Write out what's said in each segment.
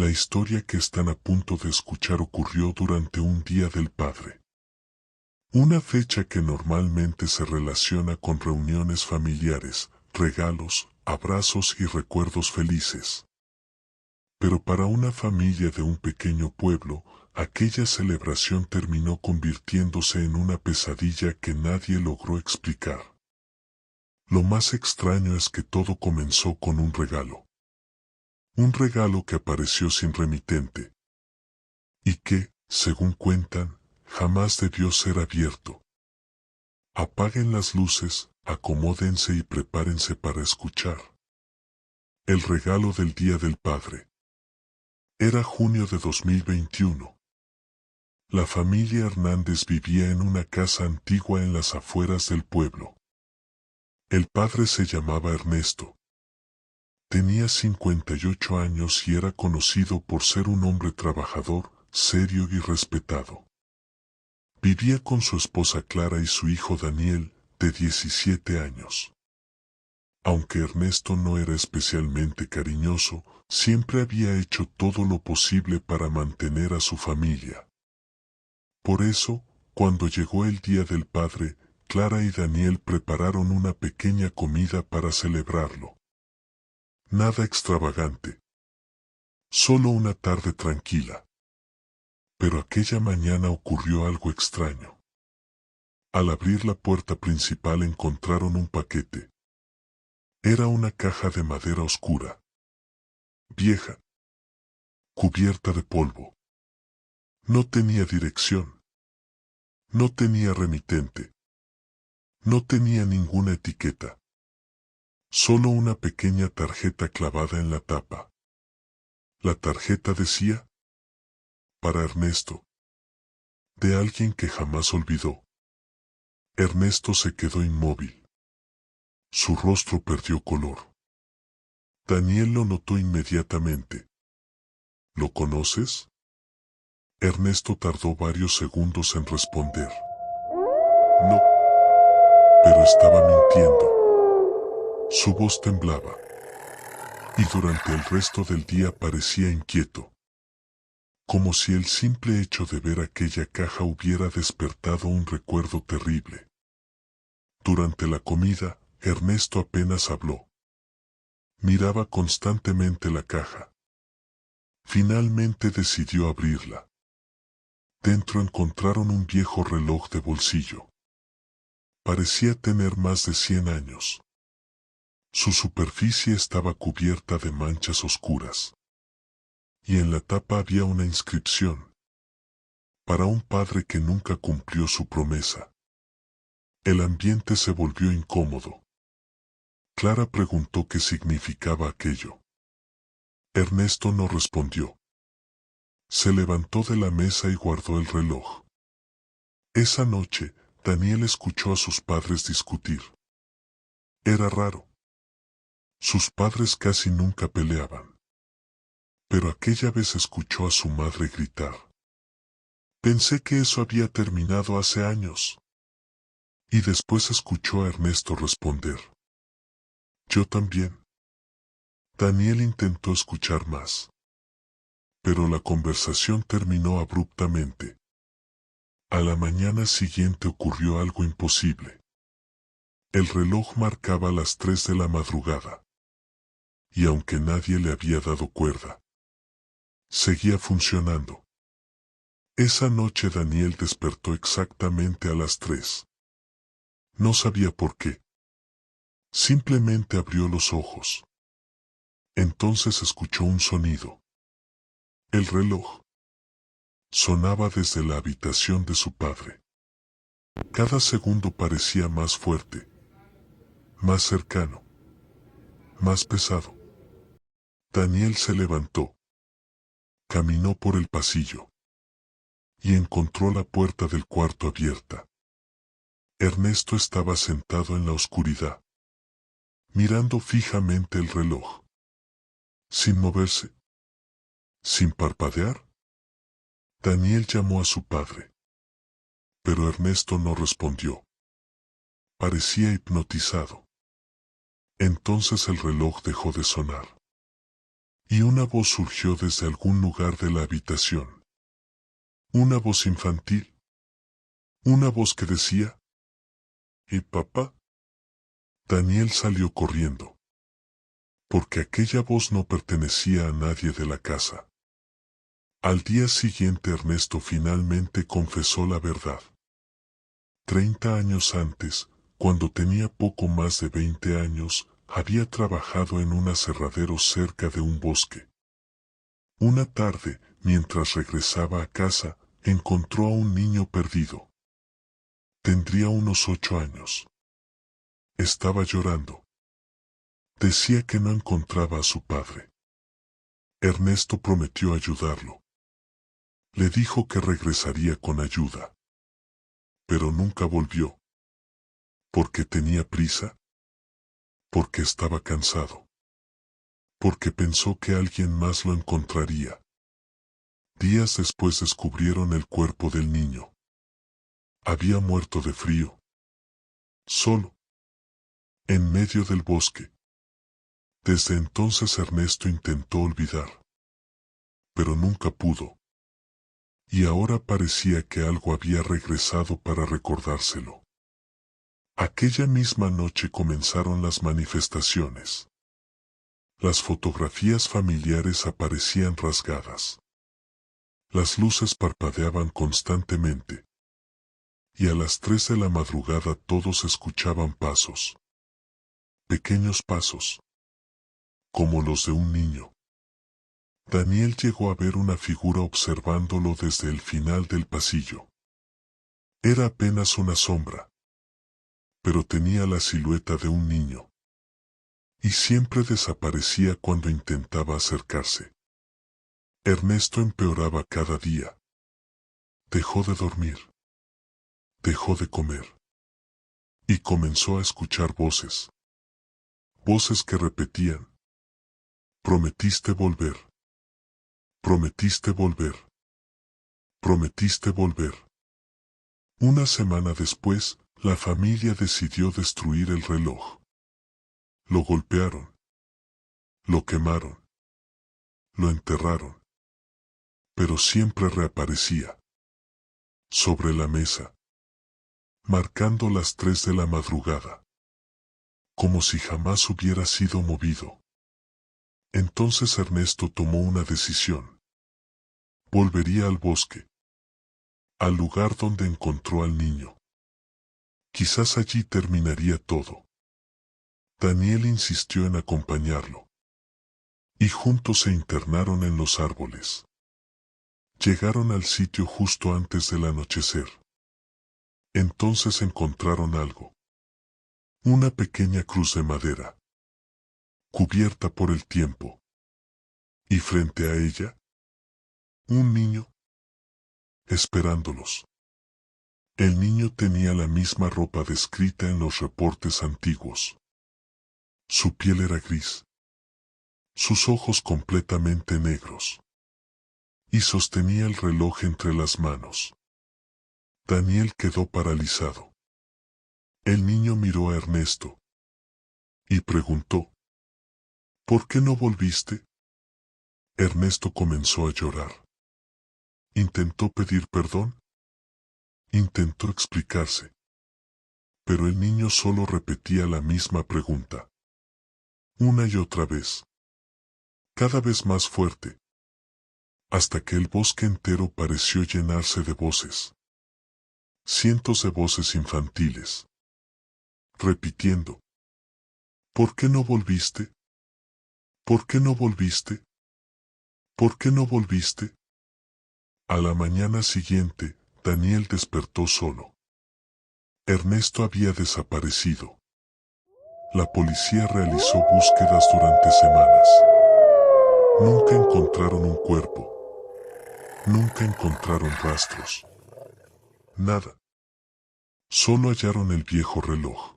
La historia que están a punto de escuchar ocurrió durante un Día del Padre. Una fecha que normalmente se relaciona con reuniones familiares, regalos, abrazos y recuerdos felices. Pero para una familia de un pequeño pueblo, aquella celebración terminó convirtiéndose en una pesadilla que nadie logró explicar. Lo más extraño es que todo comenzó con un regalo. Un regalo que apareció sin remitente. Y que, según cuentan, jamás debió ser abierto. Apaguen las luces, acomódense y prepárense para escuchar. El regalo del Día del Padre. Era junio de 2021. La familia Hernández vivía en una casa antigua en las afueras del pueblo. El padre se llamaba Ernesto. Tenía 58 años y era conocido por ser un hombre trabajador, serio y respetado. Vivía con su esposa Clara y su hijo Daniel, de 17 años. Aunque Ernesto no era especialmente cariñoso, siempre había hecho todo lo posible para mantener a su familia. Por eso, cuando llegó el Día del Padre, Clara y Daniel prepararon una pequeña comida para celebrarlo. Nada extravagante. Solo una tarde tranquila. Pero aquella mañana ocurrió algo extraño. Al abrir la puerta principal encontraron un paquete. Era una caja de madera oscura. Vieja. Cubierta de polvo. No tenía dirección. No tenía remitente. No tenía ninguna etiqueta. Solo una pequeña tarjeta clavada en la tapa. La tarjeta decía: para Ernesto. De alguien que jamás olvidó. Ernesto se quedó inmóvil. Su rostro perdió color. Daniel lo notó inmediatamente. ¿Lo conoces? Ernesto tardó varios segundos en responder. No. Pero estaba mintiendo. Su voz temblaba. Y durante el resto del día parecía inquieto. Como si el simple hecho de ver aquella caja hubiera despertado un recuerdo terrible. Durante la comida, Ernesto apenas habló. Miraba constantemente la caja. Finalmente decidió abrirla. Dentro encontraron un viejo reloj de bolsillo. Parecía tener más de 100 años. Su superficie estaba cubierta de manchas oscuras. Y en la tapa había una inscripción. Para un padre que nunca cumplió su promesa. El ambiente se volvió incómodo. Clara preguntó qué significaba aquello. Ernesto no respondió. Se levantó de la mesa y guardó el reloj. Esa noche, Daniel escuchó a sus padres discutir. Era raro. Sus padres casi nunca peleaban. Pero aquella vez escuchó a su madre gritar. Pensé que eso había terminado hace años. Y después escuchó a Ernesto responder. Yo también. Daniel intentó escuchar más. Pero la conversación terminó abruptamente. A la mañana siguiente ocurrió algo imposible. El reloj marcaba las 3 de la madrugada. Y aunque nadie le había dado cuerda, seguía funcionando. Esa noche Daniel despertó exactamente a las 3. No sabía por qué. Simplemente abrió los ojos. Entonces escuchó un sonido. El reloj sonaba desde la habitación de su padre. Cada segundo parecía más fuerte, más cercano, más pesado. Daniel se levantó. Caminó por el pasillo. Y encontró la puerta del cuarto abierta. Ernesto estaba sentado en la oscuridad, mirando fijamente el reloj. Sin moverse. Sin parpadear. Daniel llamó a su padre. Pero Ernesto no respondió. Parecía hipnotizado. Entonces el reloj dejó de sonar. Y una voz surgió desde algún lugar de la habitación. Una voz infantil. Una voz que decía: papá. Daniel salió corriendo, porque aquella voz no pertenecía a nadie de la casa. Al día siguiente Ernesto finalmente confesó la verdad. 30 años antes, cuando tenía poco más de 20 años, había trabajado en un aserradero cerca de un bosque. Una tarde, mientras regresaba a casa, encontró a un niño perdido. Tendría unos 8 años. Estaba llorando. Decía que no encontraba a su padre. Ernesto prometió ayudarlo. Le dijo que regresaría con ayuda. Pero nunca volvió. ¿Por qué tenía prisa? Porque estaba cansado. Porque pensó que alguien más lo encontraría. Días después descubrieron el cuerpo del niño. Había muerto de frío. Solo. En medio del bosque. Desde entonces Ernesto intentó olvidar. Pero nunca pudo. Y ahora parecía que algo había regresado para recordárselo. Aquella misma noche comenzaron las manifestaciones. Las fotografías familiares aparecían rasgadas. Las luces parpadeaban constantemente. Y a las 3 de la madrugada todos escuchaban pasos. Pequeños pasos. Como los de un niño. Daniel llegó a ver una figura observándolo desde el final del pasillo. Era apenas una sombra. Pero tenía la silueta de un niño. Y siempre desaparecía cuando intentaba acercarse. Ernesto empeoraba cada día. Dejó de dormir. Dejó de comer. Y comenzó a escuchar voces. Voces que repetían: prometiste volver. Prometiste volver. Prometiste volver. Una semana después, la familia decidió destruir el reloj. Lo golpearon. Lo quemaron. Lo enterraron. Pero siempre reaparecía. Sobre la mesa. Marcando las 3 de la madrugada. Como si jamás hubiera sido movido. Entonces Ernesto tomó una decisión. Volvería al bosque. Al lugar donde encontró al niño. Quizás allí terminaría todo. Daniel insistió en acompañarlo. Y juntos se internaron en los árboles. Llegaron al sitio justo antes del anochecer. Entonces encontraron algo. Una pequeña cruz de madera. Cubierta por el tiempo. Y frente a ella, un niño. Esperándolos. El niño tenía la misma ropa descrita en los reportes antiguos. Su piel era gris. Sus ojos completamente negros. Y sostenía el reloj entre las manos. Daniel quedó paralizado. El niño miró a Ernesto. Y preguntó: ¿por qué no volviste? Ernesto comenzó a llorar. Intentó pedir perdón. Intentó explicarse. Pero el niño solo repetía la misma pregunta. Una y otra vez. Cada vez más fuerte. Hasta que el bosque entero pareció llenarse de voces. Cientos de voces infantiles. Repitiendo: ¿por qué no volviste? ¿Por qué no volviste? ¿Por qué no volviste? A la mañana siguiente, Daniel despertó solo. Ernesto había desaparecido. La policía realizó búsquedas durante semanas. Nunca encontraron un cuerpo. Nunca encontraron rastros. Nada. Solo hallaron el viejo reloj.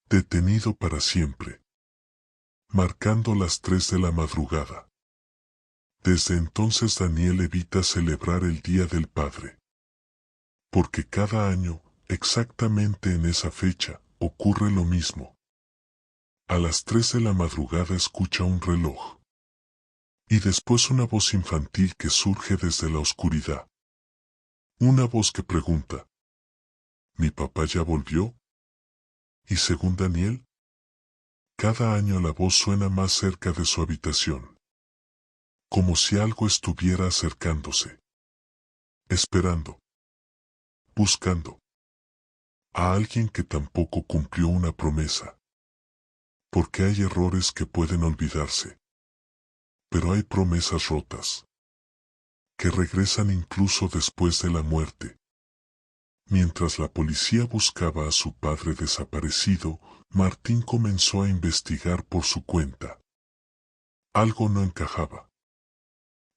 Detenido para siempre. Marcando las 3 de la madrugada. Desde entonces Daniel evita celebrar el Día del Padre. Porque cada año, exactamente en esa fecha, ocurre lo mismo. A las 3 de la madrugada escucha un reloj. Y después una voz infantil que surge desde la oscuridad. Una voz que pregunta: ¿mi papá ya volvió? Y según Daniel, cada año la voz suena más cerca de su habitación, como si algo estuviera acercándose, esperando, buscando a alguien que tampoco cumplió una promesa. Porque hay errores que pueden olvidarse, pero hay promesas rotas, que regresan incluso después de la muerte. Mientras la policía buscaba a su padre desaparecido, Martín comenzó a investigar por su cuenta. Algo no encajaba.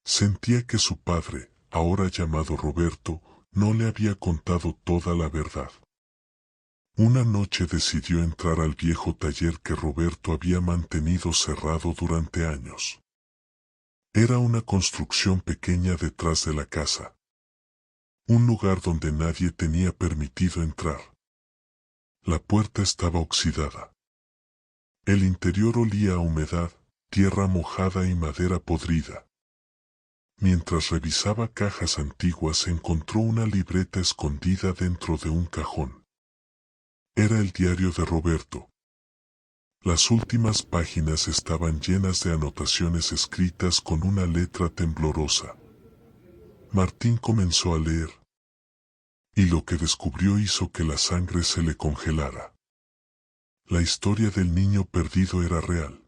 Sentía que su padre, ahora llamado Roberto, no le había contado toda la verdad. Una noche decidió entrar al viejo taller que Roberto había mantenido cerrado durante años. Era una construcción pequeña detrás de la casa. Un lugar donde nadie tenía permitido entrar. La puerta estaba oxidada. El interior olía a humedad, tierra mojada y madera podrida. Mientras revisaba cajas antiguas encontró una libreta escondida dentro de un cajón. Era el diario de Roberto. Las últimas páginas estaban llenas de anotaciones escritas con una letra temblorosa. Martín comenzó a leer. Y lo que descubrió hizo que la sangre se le congelara. La historia del niño perdido era real.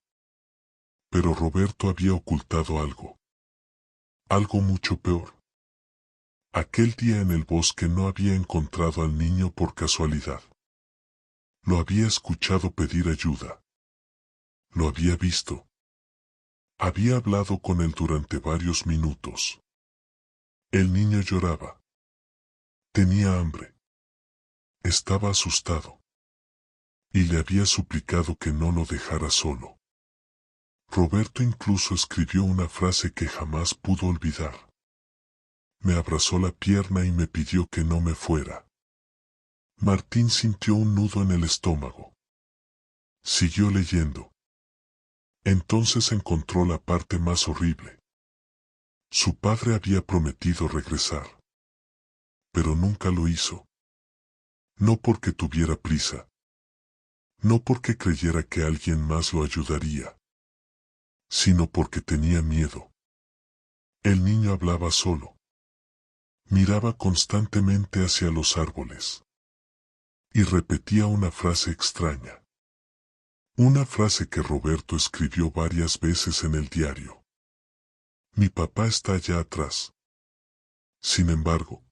Pero Roberto había ocultado algo. Algo mucho peor. Aquel día en el bosque no había encontrado al niño por casualidad. Lo había escuchado pedir ayuda. Lo había visto. Había hablado con él durante varios minutos. El niño lloraba. Tenía hambre. Estaba asustado. Y le había suplicado que no lo dejara solo. Roberto incluso escribió una frase que jamás pudo olvidar. Me abrazó la pierna y me pidió que no me fuera. Martín sintió un nudo en el estómago. Siguió leyendo. Entonces encontró la parte más horrible. Su padre había prometido regresar. Pero nunca lo hizo. No porque tuviera prisa. No porque creyera que alguien más lo ayudaría. Sino porque tenía miedo. El niño hablaba solo. Miraba constantemente hacia los árboles. Y repetía una frase extraña. Una frase que Roberto escribió varias veces en el diario. Mi papá está allá atrás. Sin embargo,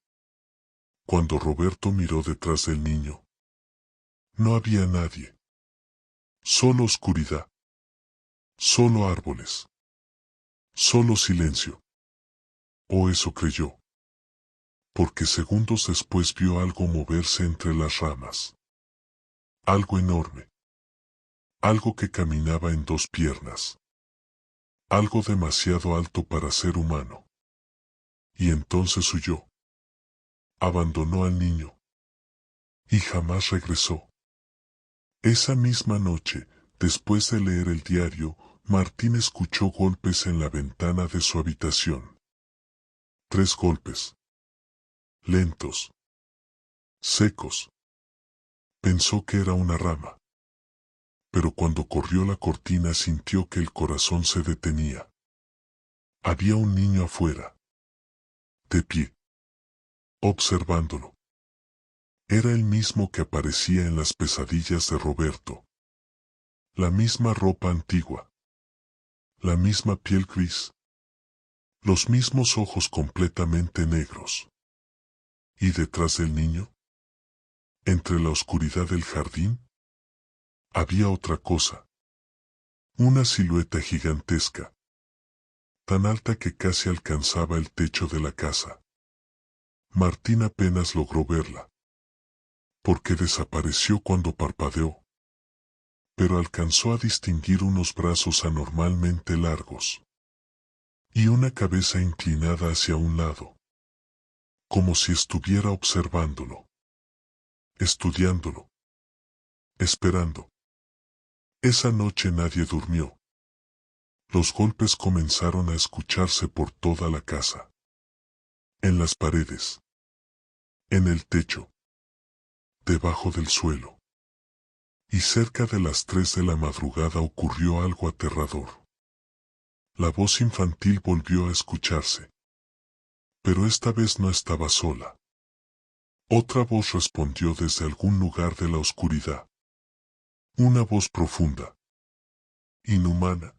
cuando Roberto miró detrás del niño, no había nadie. Solo oscuridad. Solo árboles. Solo silencio. O eso creyó. Porque segundos después vio algo moverse entre las ramas. Algo enorme. Algo que caminaba en dos piernas. Algo demasiado alto para ser humano. Y entonces huyó. Abandonó al niño. Y jamás regresó. Esa misma noche, después de leer el diario, Martín escuchó golpes en la ventana de su habitación. 3 golpes. Lentos. Secos. Pensó que era una rama. Pero cuando corrió la cortina sintió que el corazón se detenía. Había un niño afuera. De pie. Observándolo. Era el mismo que aparecía en las pesadillas de Roberto. La misma ropa antigua. La misma piel gris. Los mismos ojos completamente negros. ¿Y detrás del niño? Entre la oscuridad del jardín, había otra cosa. Una silueta gigantesca. Tan alta que casi alcanzaba el techo de la casa. Martín apenas logró verla. Porque desapareció cuando parpadeó. Pero alcanzó a distinguir unos brazos anormalmente largos. Y una cabeza inclinada hacia un lado. Como si estuviera observándolo. Estudiándolo. Esperando. Esa noche nadie durmió. Los golpes comenzaron a escucharse por toda la casa. En las paredes. En el techo. Debajo del suelo. Y cerca de las 3 de la madrugada ocurrió algo aterrador. La voz infantil volvió a escucharse. Pero esta vez no estaba sola. Otra voz respondió desde algún lugar de la oscuridad. Una voz profunda. Inhumana.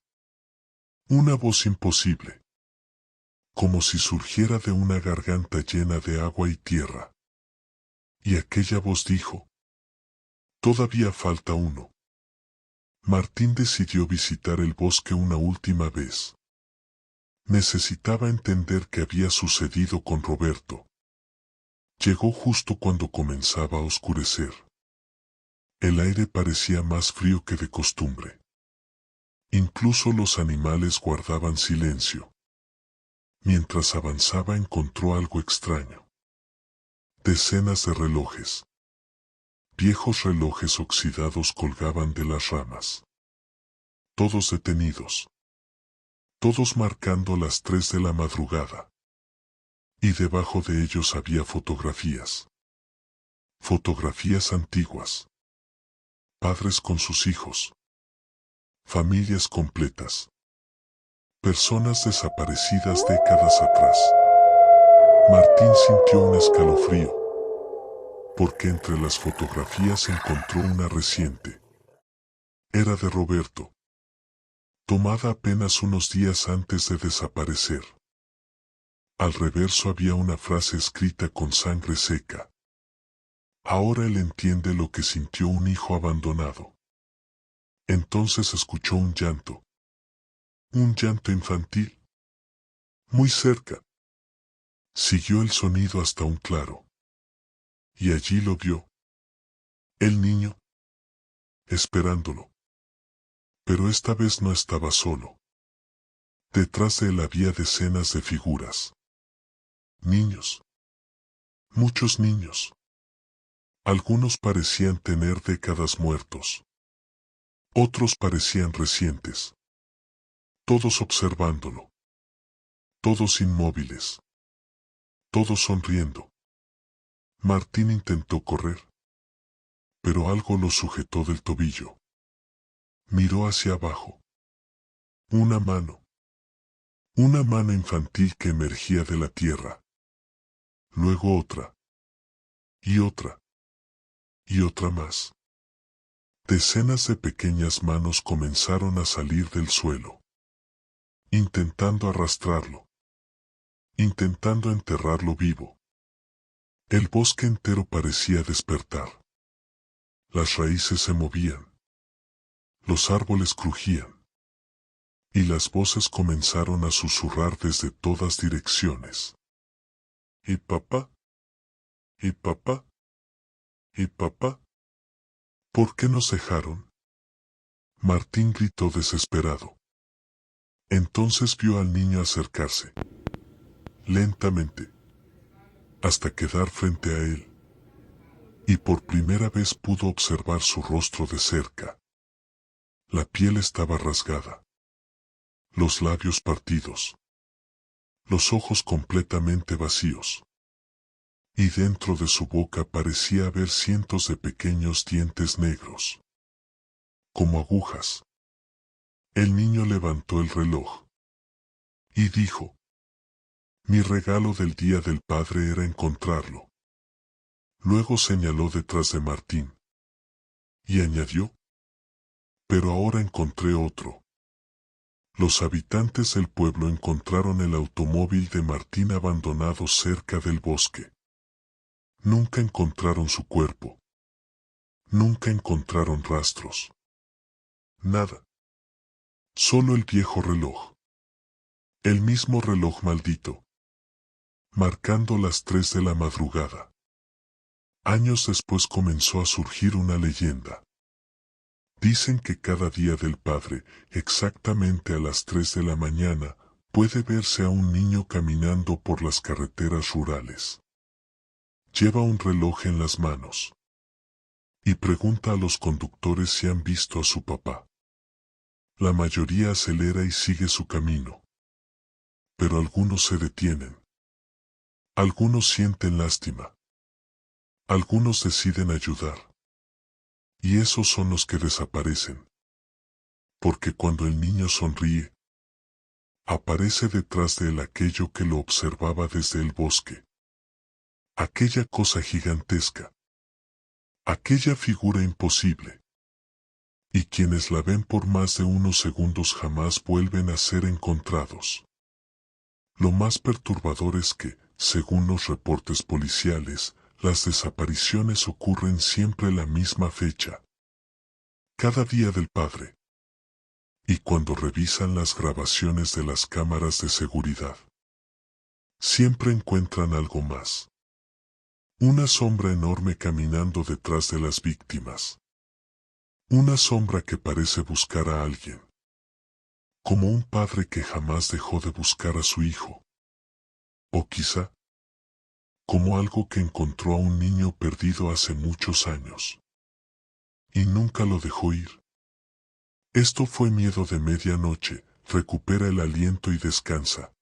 Una voz imposible. Como si surgiera de una garganta llena de agua y tierra. Y aquella voz dijo: todavía falta uno. Martín decidió visitar el bosque una última vez. Necesitaba entender qué había sucedido con Roberto. Llegó justo cuando comenzaba a oscurecer. El aire parecía más frío que de costumbre. Incluso los animales guardaban silencio. Mientras avanzaba encontró algo extraño. Decenas de relojes. Viejos relojes oxidados colgaban de las ramas. Todos detenidos. Todos marcando las 3 de la madrugada. Y debajo de ellos había fotografías. Fotografías antiguas. Padres con sus hijos. Familias completas. Personas desaparecidas décadas atrás. Martín sintió un escalofrío. Porque entre las fotografías encontró una reciente. Era de Roberto. Tomada apenas unos días antes de desaparecer. Al reverso había una frase escrita con sangre seca. Ahora él entiende lo que sintió un hijo abandonado. Entonces escuchó un llanto. Un llanto infantil. Muy cerca. Siguió el sonido hasta un claro. Y allí lo vio. El niño. Esperándolo. Pero esta vez no estaba solo. Detrás de él había decenas de figuras. Niños. Muchos niños. Algunos parecían tener décadas muertos. Otros parecían recientes. Todos observándolo. Todos inmóviles. Todos sonriendo. Martín intentó correr. Pero algo lo sujetó del tobillo. Miró hacia abajo. Una mano. Una mano infantil que emergía de la tierra. Luego otra. Y otra. Y otra más. Decenas de pequeñas manos comenzaron a salir del suelo. Intentando arrastrarlo. Intentando enterrarlo vivo. El bosque entero parecía despertar. Las raíces se movían. Los árboles crujían. Y las voces comenzaron a susurrar desde todas direcciones. ¿Y papá? ¿Y papá? ¿Y papá? ¿Por qué nos dejaron? Martín gritó desesperado. Entonces vio al niño acercarse. Lentamente. Hasta quedar frente a él. Y por primera vez pudo observar su rostro de cerca. La piel estaba rasgada. Los labios partidos. Los ojos completamente vacíos. Y dentro de su boca parecía haber cientos de pequeños dientes negros. Como agujas. El niño levantó el reloj. Y dijo: mi regalo del Día del Padre era encontrarlo. Luego señaló detrás de Martín. Y añadió: pero ahora encontré otro. Los habitantes del pueblo encontraron el automóvil de Martín abandonado cerca del bosque. Nunca encontraron su cuerpo. Nunca encontraron rastros. Nada. Solo el viejo reloj. El mismo reloj maldito. Marcando las 3 de la madrugada. Años después comenzó a surgir una leyenda. Dicen que cada día del Padre, exactamente a las 3 de la mañana, puede verse a un niño caminando por las carreteras rurales. Lleva un reloj en las manos. Y pregunta a los conductores si han visto a su papá. La mayoría acelera y sigue su camino. Pero algunos se detienen. Algunos sienten lástima. Algunos deciden ayudar. Y esos son los que desaparecen. Porque cuando el niño sonríe, aparece detrás de él aquello que lo observaba desde el bosque. Aquella cosa gigantesca. Aquella figura imposible. Y quienes la ven por más de unos segundos jamás vuelven a ser encontrados. Lo más perturbador es que, según los reportes policiales, las desapariciones ocurren siempre la misma fecha. Cada día del padre. Y cuando revisan las grabaciones de las cámaras de seguridad, siempre encuentran algo más. Una sombra enorme caminando detrás de las víctimas. Una sombra que parece buscar a alguien. Como un padre que jamás dejó de buscar a su hijo. O quizá, como algo que encontró a un niño perdido hace muchos años. Y nunca lo dejó ir. Esto fue Miedo de Medianoche. Recupera el aliento y descansa.